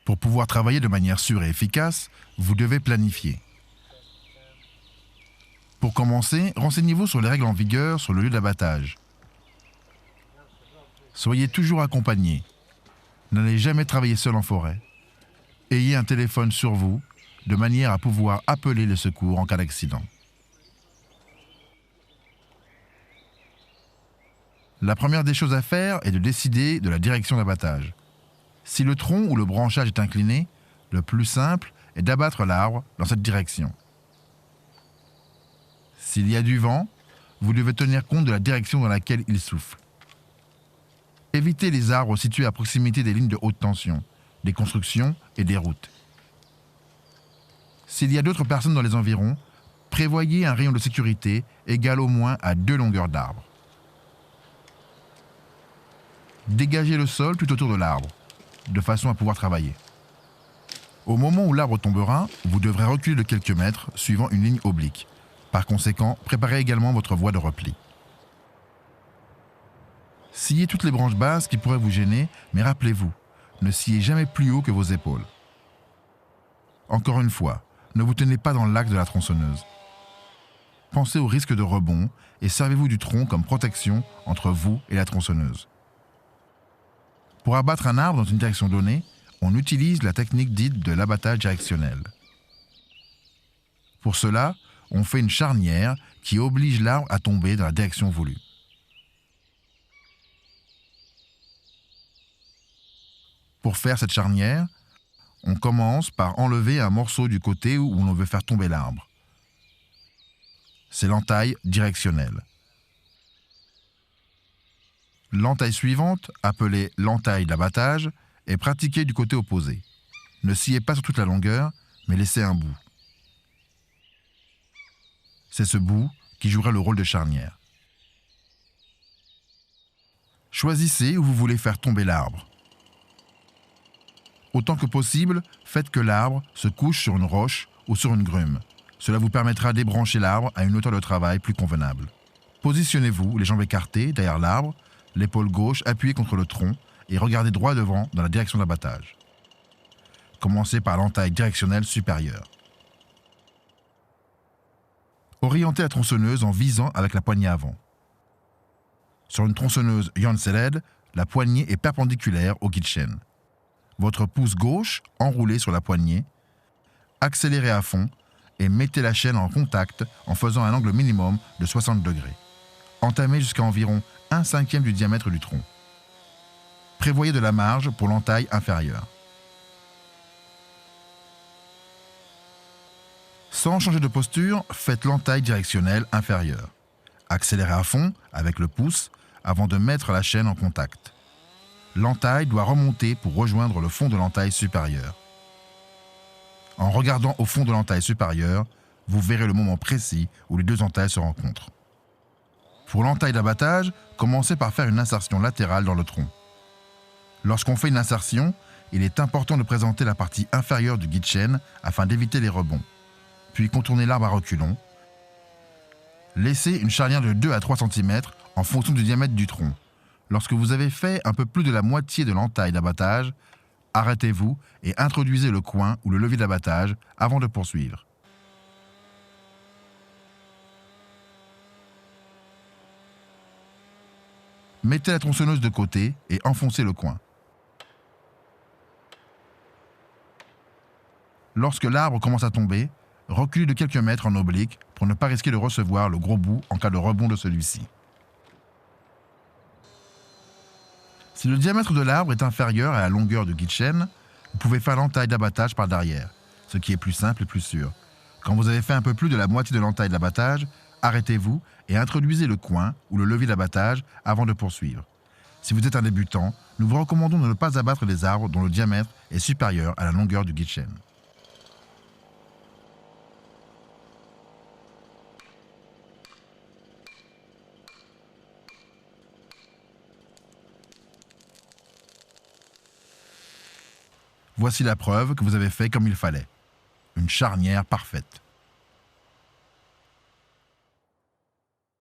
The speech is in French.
Pour pouvoir travailler de manière sûre et efficace, vous devez planifier. Pour commencer, renseignez-vous sur les règles en vigueur sur le lieu d'abattage. Soyez toujours accompagné. N'allez jamais travailler seul en forêt. Ayez un téléphone sur vous, de manière à pouvoir appeler les secours en cas d'accident. La première des choses à faire est de décider de la direction d'abattage. Si le tronc ou le branchage est incliné, le plus simple est d'abattre l'arbre dans cette direction. S'il y a du vent, vous devez tenir compte de la direction dans laquelle il souffle. Évitez les arbres situés à proximité des lignes de haute tension, des constructions et des routes. S'il y a d'autres personnes dans les environs, prévoyez un rayon de sécurité égal au moins à 2 longueurs d'arbre. Dégagez le sol tout autour de l'arbre, de façon à pouvoir travailler. Au moment où l'arbre tombera, vous devrez reculer de quelques mètres suivant une ligne oblique. Par conséquent, préparez également votre voie de repli. Sciez toutes les branches basses qui pourraient vous gêner, mais rappelez-vous, ne sciez jamais plus haut que vos épaules. Encore une fois, ne vous tenez pas dans l'axe de la tronçonneuse. Pensez au risque de rebond et servez-vous du tronc comme protection entre vous et la tronçonneuse. Pour abattre un arbre dans une direction donnée, on utilise la technique dite de l'abattage directionnel. Pour cela, on fait une charnière qui oblige l'arbre à tomber dans la direction voulue. Pour faire cette charnière, on commence par enlever un morceau du côté où l'on veut faire tomber l'arbre. C'est l'entaille directionnelle. L'entaille suivante, appelée l'entaille d'abattage, est pratiquée du côté opposé. Ne sciez pas sur toute la longueur, mais laissez un bout. C'est ce bout qui jouera le rôle de charnière. Choisissez où vous voulez faire tomber l'arbre. Autant que possible, faites que l'arbre se couche sur une roche ou sur une grume. Cela vous permettra d'ébrancher l'arbre à une hauteur de travail plus convenable. Positionnez-vous, les jambes écartées derrière l'arbre, l'épaule gauche appuyée contre le tronc et regardez droit devant dans la direction d'abattage. Commencez par l'entaille directionnelle supérieure. Orientez la tronçonneuse en visant avec la poignée avant. Sur une tronçonneuse Janseled, la poignée est perpendiculaire au guide chaîne. Votre pouce gauche enroulé sur la poignée, accélérez à fond et mettez la chaîne en contact en faisant un angle minimum de 60 degrés. Entamez jusqu'à environ 1/5 du diamètre du tronc. Prévoyez de la marge pour l'entaille inférieure. Sans changer de posture, faites l'entaille directionnelle inférieure. Accélérez à fond avec le pouce avant de mettre la chaîne en contact. L'entaille doit remonter pour rejoindre le fond de l'entaille supérieure. En regardant au fond de l'entaille supérieure, vous verrez le moment précis où les deux entailles se rencontrent. Pour l'entaille d'abattage, commencez par faire une insertion latérale dans le tronc. Lorsqu'on fait une insertion, il est important de présenter la partie inférieure du guide chaîne afin d'éviter les rebonds. Puis contournez l'arbre à reculons. Laissez une charnière de 2 à 3 cm en fonction du diamètre du tronc. Lorsque vous avez fait un peu plus de la moitié de l'entaille d'abattage, arrêtez-vous et introduisez le coin ou le levier d'abattage avant de poursuivre. Mettez la tronçonneuse de côté et enfoncez le coin. Lorsque l'arbre commence à tomber, reculez de quelques mètres en oblique pour ne pas risquer de recevoir le gros bout en cas de rebond de celui-ci. Si le diamètre de l'arbre est inférieur à la longueur du guide chaîne, vous pouvez faire l'entaille d'abattage par derrière, ce qui est plus simple et plus sûr. Quand vous avez fait un peu plus de la moitié de l'entaille d'abattage, arrêtez-vous et introduisez le coin ou le levier d'abattage avant de poursuivre. Si vous êtes un débutant, nous vous recommandons de ne pas abattre des arbres dont le diamètre est supérieur à la longueur du guide chaîne. Voici la preuve que vous avez fait comme il fallait. Une charnière parfaite.